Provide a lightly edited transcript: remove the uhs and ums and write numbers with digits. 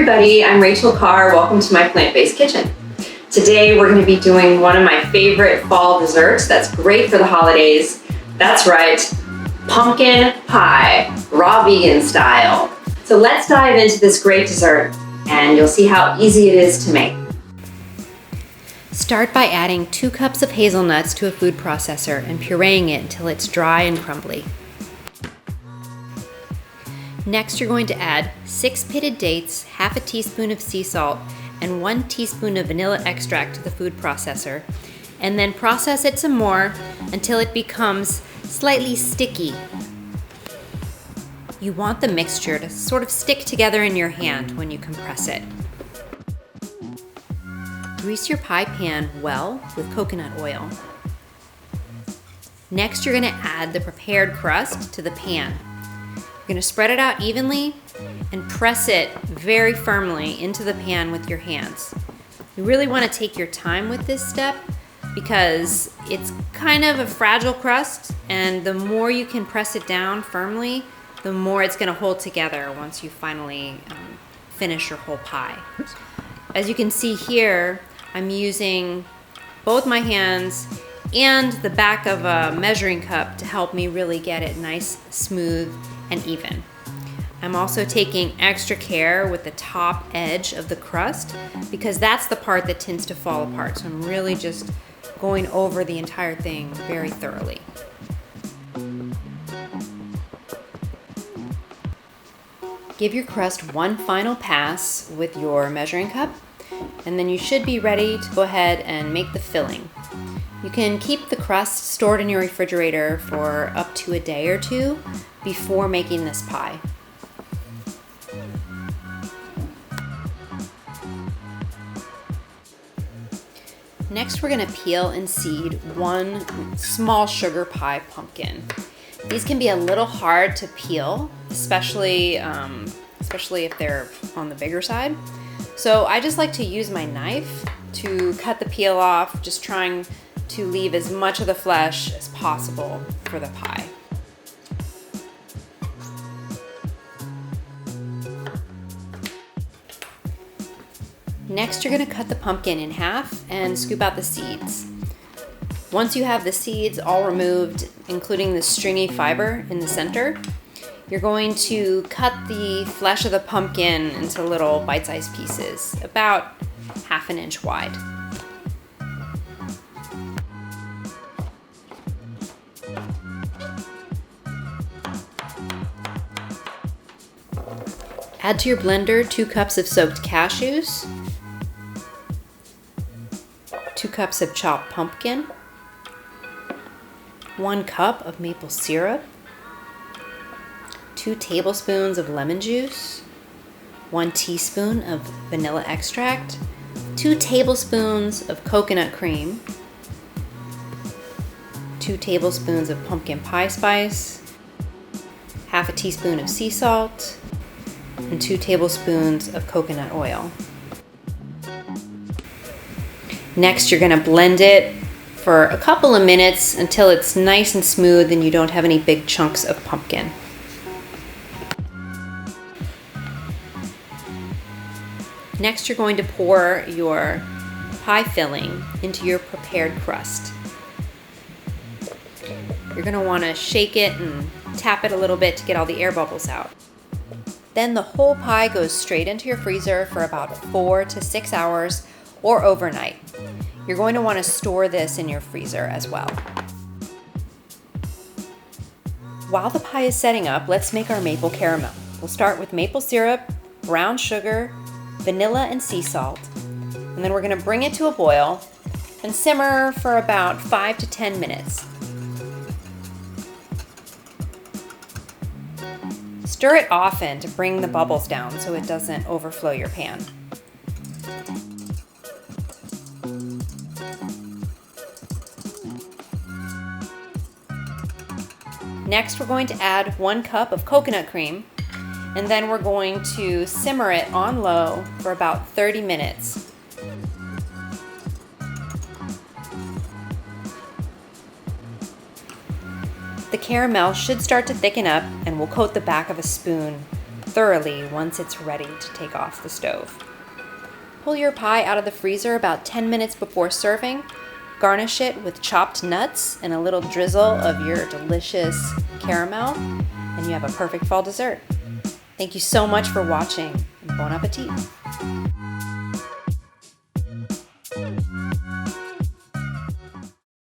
everybody, I'm Rachel Carr. Welcome to my plant-based kitchen. Today we're going to be doing one of my favorite fall desserts that's great for the holidays. That's right, pumpkin pie, raw vegan style. So let's dive into this great dessert and you'll see how easy it is to make. Start by adding 2 cups of hazelnuts to a food processor and pureeing it until it's dry and crumbly. Next, you're going to add 6 pitted dates, half a teaspoon of sea salt, and 1 teaspoon of vanilla extract to the food processor, and then process it some more until it becomes slightly sticky. You want the mixture to sort of stick together in your hand when you compress it. Grease your pie pan well with coconut oil. Next, you're going to add the prepared crust to the pan. You're going to spread it out evenly and press it very firmly into the pan with your hands. You really want to take your time with this step because it's kind of a fragile crust, and the more you can press it down firmly, the more it's going to hold together once you finally finish your whole pie. As you can see here, I'm using both my hands and the back of a measuring cup to help me really get it nice, smooth, and even. I'm also taking extra care with the top edge of the crust because that's the part that tends to fall apart. So I'm really just going over the entire thing very thoroughly. Give your crust one final pass with your measuring cup, and then you should be ready to go ahead and make the filling. You can keep the crust stored in your refrigerator for up to a day or two before making this pie. Next, we're going to peel and seed 1 small sugar pie pumpkin. These can be a little hard to peel, especially if they're on the bigger side. So I just like to use my knife to cut the peel off, just trying to leave as much of the flesh as possible for the pie. Next, you're going to cut the pumpkin in half and scoop out the seeds. Once you have the seeds all removed, including the stringy fiber in the center, you're going to cut the flesh of the pumpkin into little bite-sized pieces, about 1/2 inch wide. Add to your blender 2 cups of soaked cashews, 2 cups of chopped pumpkin, 1 cup of maple syrup, 2 tablespoons of lemon juice, 1 teaspoon of vanilla extract, 2 tablespoons of coconut cream, 2 tablespoons of pumpkin pie spice, 1/2 teaspoon of sea salt, and 2 tablespoons of coconut oil. Next, you're going to blend it for a couple of minutes until it's nice and smooth and you don't have any big chunks of pumpkin. Next, you're going to pour your pie filling into your prepared crust. You're going to want to shake it and tap it a little bit to get all the air bubbles out. Then the whole pie goes straight into your freezer for about 4 to 6 hours or overnight. You're going to want to store this in your freezer as well. While the pie is setting up, let's make our maple caramel. We'll start with maple syrup, brown sugar, vanilla, and sea salt. And then we're going to bring it to a boil and simmer for about 5 to 10 minutes. Stir it often to bring the bubbles down so it doesn't overflow your pan. Next, we're going to add 1 cup of coconut cream, and then we're going to simmer it on low for about 30 minutes. The caramel should start to thicken up, and we'll coat the back of a spoon thoroughly once it's ready to take off the stove. Pull your pie out of the freezer about 10 minutes before serving. Garnish it with chopped nuts and a little drizzle of your delicious caramel, and you have a perfect fall dessert. Thank you so much for watching, and bon appetit!